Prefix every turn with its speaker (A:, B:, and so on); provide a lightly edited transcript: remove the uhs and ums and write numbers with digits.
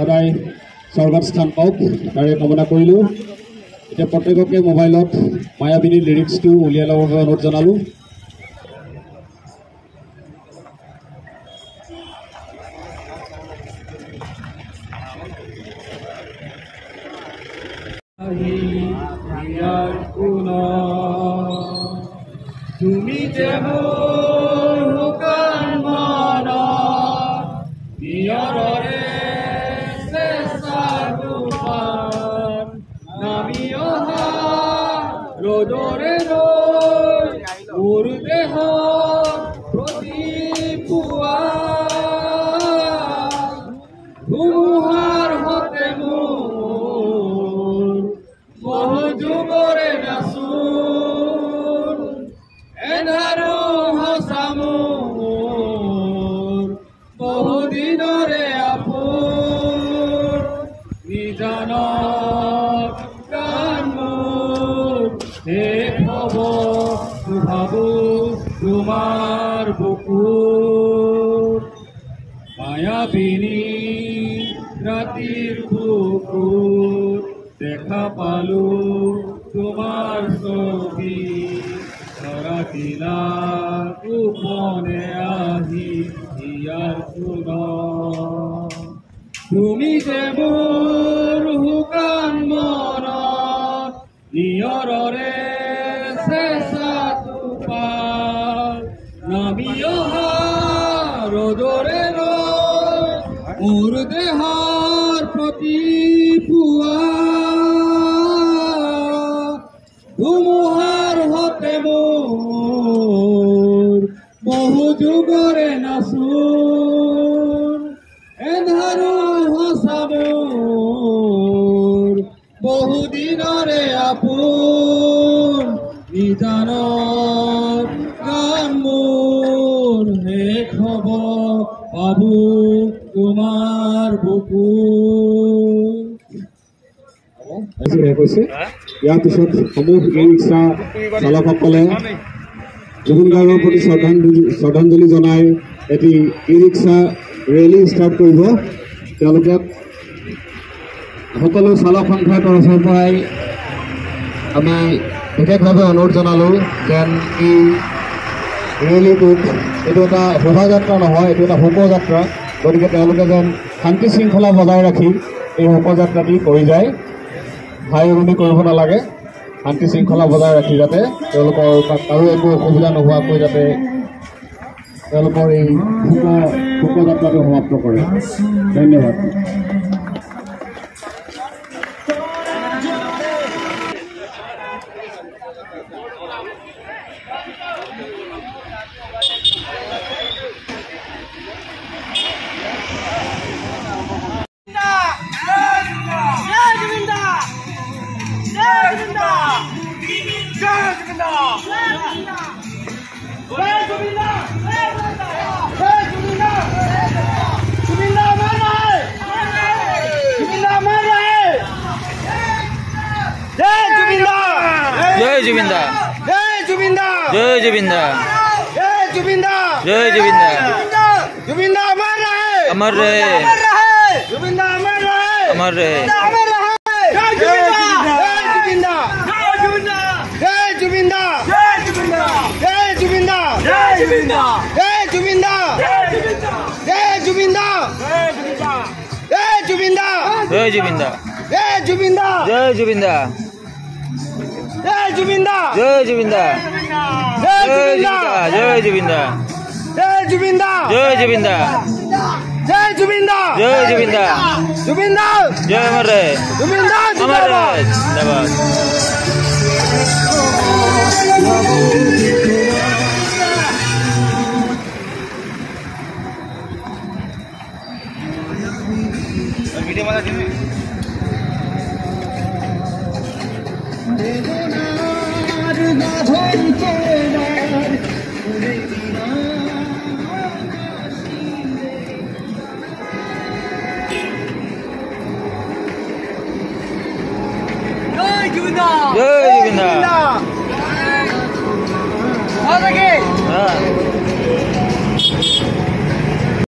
A: সদায় স্বৰ্গত স্থান পাওক তাৰে কামনা কৰিলোঁ। এতিয়া প্ৰত্যেককে মোবাইলত মায়াবিনী লিৰিক্সটো উলিয়াই ল'বৰ বাবে অনুৰোধ জনালোঁ।
B: তুমি যে মোৰ শুকান মনত নিয়ৰৰে চেষ্টা দুপান নামি অহা ৰ'দৰে ৰৈ মোৰ দেহ প্ৰতি পুৱা ধুমুহাৰ হতে মোৰ বহু যুগৰে নাচোন এন্ধাৰো হসা মোৰ বহুদিনৰে আপোন নিজানত গান মোৰ শেষ হ'ব ভাবো তোমাৰ বুকুত মায়াবিনী ৰাতিৰ বুকুত দেখা পালো তোমাৰ ছবি ধৰাতিলা গোপনে আহি ইয়াৰ শুন তুমি যে মোৰ শুকান মনত নিয়ৰৰে চেঁচা টোপাল নামি অহা ৰ'দৰে ৰৈ মোৰ দেহৰ প্ৰতি পুৱা ধুমুহাৰ হতে মোৰ বহু যুগৰে নাচোন এন্ধাৰো হসা মোৰ বহুদিনৰে আপোন নিজানত গান মোৰ শেষ হ'ব পাবো তোমাৰ বুকুত।
A: ইয়াৰ পিছত সমূহ ই ৰিক্সা চালকসকলে জুবিন গাৰ্গৰ প্ৰতি শ্ৰদ্ধাঞ্জলি জনাই এটি ই ৰিক্সা ৰেলী ষ্টাৰ্ট কৰিব। তেওঁলোকে সকলো চালক সন্থাৰ তৰফৰ পৰাই আমি বিশেষভাৱে অনুৰোধ জনালোঁ যেন এই ৰেলীটোত এইটো এটা শোভাযাত্ৰা নহয়, এইটো এটা শোভাযাত্ৰা। গতিকে তেওঁলোকে যেন শান্তি শৃংখলা বজাই ৰাখি এই শোভাযাত্ৰাটি কৰি যায়, হাই উৰুমি কৰিব নালাগে। শান্তি শৃংখলা বজাই ৰাখি যাতে তেওঁলোকৰ কাৰো একো অসুবিধা নোহোৱাকৈ যাতে তেওঁলোকৰ এই শোভাযাত্ৰাটো সমাপ্ত কৰে। ধন্যবাদ।
C: जय जुबिंदा
B: जय जुबिंदा
C: जय जुबिंदा
B: जय जुबिंदा
C: जय जुबिंदा
B: जुबिंदा
C: अमर रहे
B: जुबिंदा अमर रहे
C: अमर रहे
B: अमर रहे जय जुबिंदा जय जुबिंदा जय जुबिंदा जय जुबिंदा जय जुबिंदा जय जुबिंदा जय जुबिंदा जय जुबिंदा
C: जय जुबिंदा
B: जय जुबिंदा
C: जय जुबिंदा
B: जय जुबिंदा
C: जय जुबिंदा
B: जय जुबिंदा
C: जय जुबिंदा
B: जय जुबिंदा
C: जय जुबिंदा
B: जय जुबिंदा
C: जय जुबिंदा
B: जुबिंदा
C: जय अमर रहे
B: जुबिंदा
C: अमर रहे जिंदाबाद। वीडियो वाला दिन
B: जुबिंदा
C: जय जुबिंदा
B: और आगे
C: हाँ